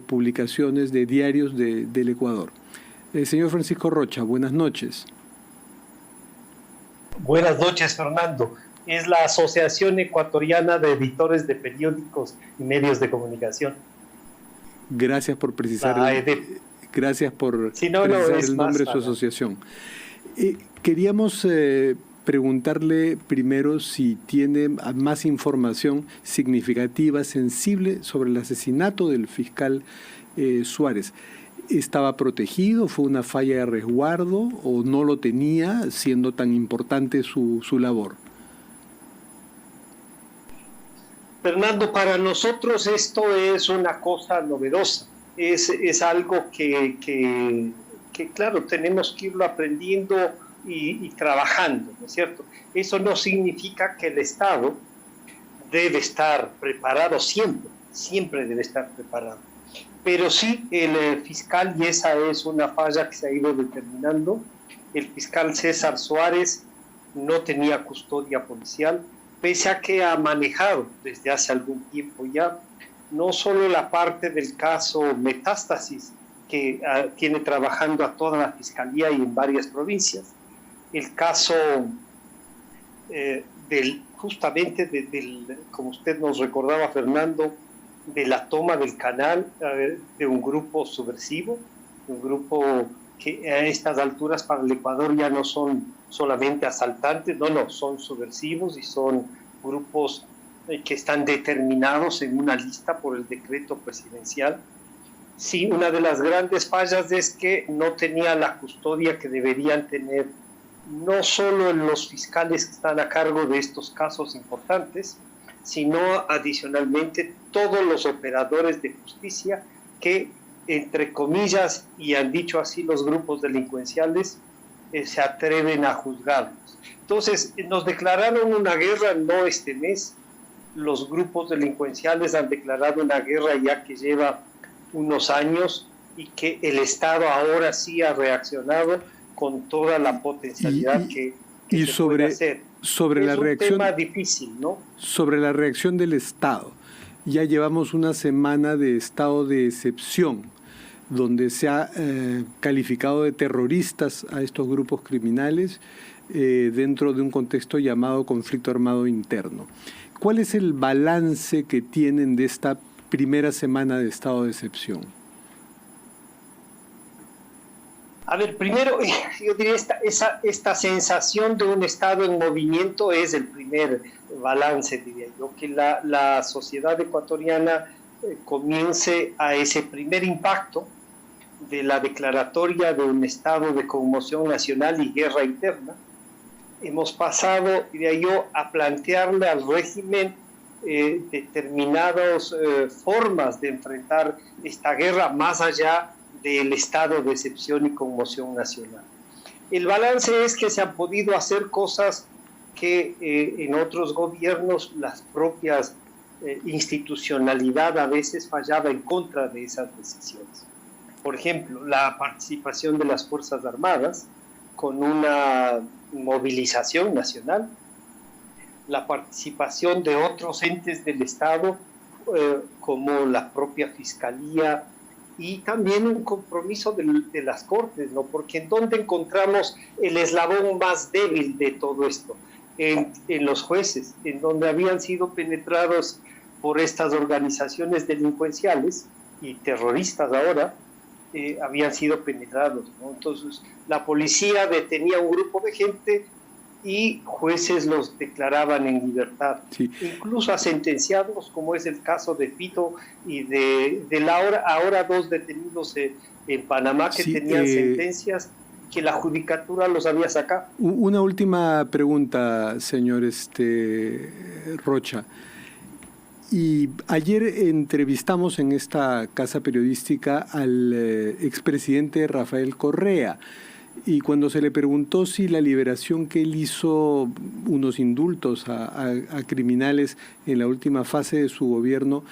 publicaciones de diarios del Ecuador. Señor Francisco Rocha, buenas noches. Buenas noches, Fernando. Es la Asociación Ecuatoriana de Editores de Periódicos y Medios de Comunicación. Gracias por precisar, gracias por precisar el nombre de su asociación. Queríamos preguntarle primero si tiene más información significativa, sensible sobre el asesinato del fiscal Suárez. ¿Estaba protegido? ¿Fue una falla de resguardo o no lo tenía, siendo tan importante su labor? Fernando, para nosotros esto es una cosa novedosa. Es algo que, claro, tenemos que irlo aprendiendo y trabajando, ¿no es cierto? Eso no significa que el Estado debe estar preparado siempre debe estar preparado. Pero sí, el fiscal, y esa es una falla que se ha ido determinando, el fiscal César Suárez no tenía custodia policial, pese a que ha manejado desde hace algún tiempo ya, no solo la parte del caso Metástasis, que tiene trabajando a toda la fiscalía y en varias provincias, el caso justamente como usted nos recordaba, Fernando, de la toma del canal de un grupo subversivo, un grupo que a estas alturas para el Ecuador ya no son solamente asaltantes, no, son subversivos y son grupos que están determinados en una lista por el decreto presidencial. Sí, una de las grandes fallas es que no tenía la custodia que deberían tener no solo los fiscales que están a cargo de estos casos importantes, sino adicionalmente todos los operadores de justicia que, entre comillas, y han dicho así los grupos delincuenciales, se atreven a juzgarlos. Entonces, nos declararon una guerra no este mes, los grupos delincuenciales han declarado una guerra ya que lleva unos años y que el Estado ahora sí ha reaccionado con toda la potencialidad que se puede hacer. Sobre la reacción, tema difícil, ¿no? Sobre la reacción del Estado. Ya llevamos una semana de estado de excepción, donde se ha calificado de terroristas a estos grupos criminales dentro de un contexto llamado conflicto armado interno. ¿Cuál es el balance que tienen de esta primera semana de estado de excepción? A ver, primero, yo diría esta sensación de un Estado en movimiento es el primer balance, diría yo, que la sociedad ecuatoriana comience a ese primer impacto de la declaratoria de un estado de conmoción nacional y guerra interna. Hemos pasado, diría yo, a plantearle al régimen determinadas formas de enfrentar esta guerra más allá del estado de excepción y conmoción nacional. El balance es que se han podido hacer cosas que en otros gobiernos las propias institucionalidad a veces fallaba en contra de esas decisiones. Por ejemplo, la participación de las Fuerzas Armadas con una movilización nacional, la participación de otros entes del Estado como la propia Fiscalía y también un compromiso de las Cortes, ¿no? Porque ¿en dónde encontramos el eslabón más débil de todo esto? En los jueces, en donde habían sido penetrados por estas organizaciones delincuenciales y terroristas ahora, habían sido penetrados, ¿no? Entonces, la policía detenía un grupo de gente y jueces los declaraban en libertad, sí. Incluso a sentenciados, como es el caso de Pito y de ahora dos detenidos en Panamá que sí, tenían sentencias que la judicatura los había sacado. Una última pregunta, señor Rocha. Y ayer entrevistamos en esta casa periodística al expresidente Rafael Correa, y cuando se le preguntó si la liberación que él hizo, unos indultos a criminales en la última fase de su gobierno,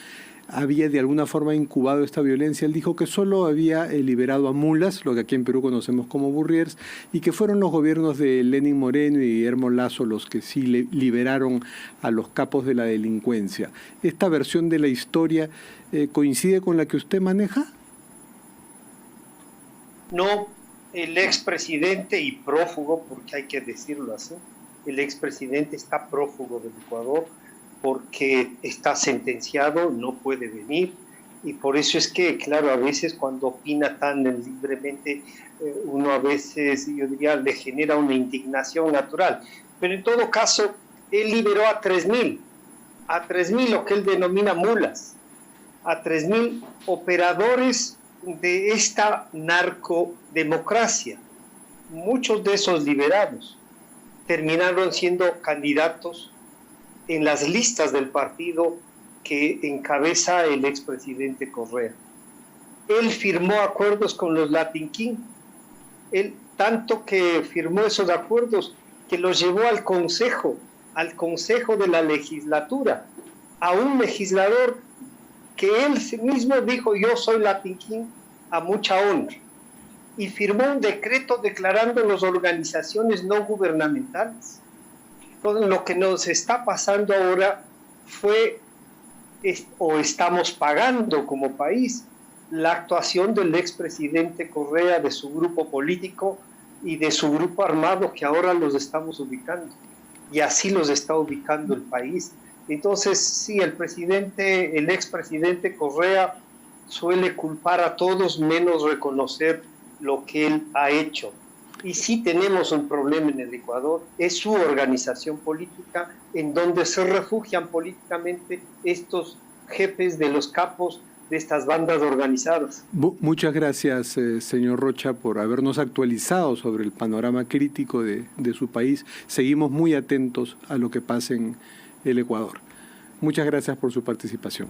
había de alguna forma incubado esta violencia. Él dijo que solo había liberado a mulas, lo que aquí en Perú conocemos como burriers, y que fueron los gobiernos de Lenín Moreno y Guillermo Lasso los que sí liberaron a los capos de la delincuencia. ¿Esta versión de la historia coincide con la que usted maneja? No, el expresidente y prófugo, porque hay que decirlo así, el expresidente está prófugo del Ecuador porque está sentenciado, no puede venir, y por eso es que, claro, a veces cuando opina tan libremente, uno a veces, yo diría, le genera una indignación natural. Pero en todo caso, él liberó a 3.000, lo que él denomina mulas, a 3.000 operadores de esta narcodemocracia. Muchos de esos liberados terminaron siendo candidatos en las listas del partido que encabeza el expresidente Correa. Él firmó acuerdos con los Latin King, él tanto que firmó esos acuerdos que los llevó al consejo de la legislatura, a un legislador que él mismo dijo: yo soy Latin King a mucha honra, y firmó un decreto declarando las organizaciones no gubernamentales. Entonces, lo que nos está pasando ahora estamos pagando como país la actuación del expresidente Correa, de su grupo político y de su grupo armado, que ahora los estamos ubicando, y así los está ubicando el país. Entonces, sí, el expresidente Correa suele culpar a todos menos reconocer lo que él ha hecho. Y sí tenemos un problema en el Ecuador, es su organización política, en donde se refugian políticamente estos jefes de los capos de estas bandas organizadas. Muchas gracias, señor Rocha, por habernos actualizado sobre el panorama crítico de su país. Seguimos muy atentos a lo que pasa en el Ecuador. Muchas gracias por su participación.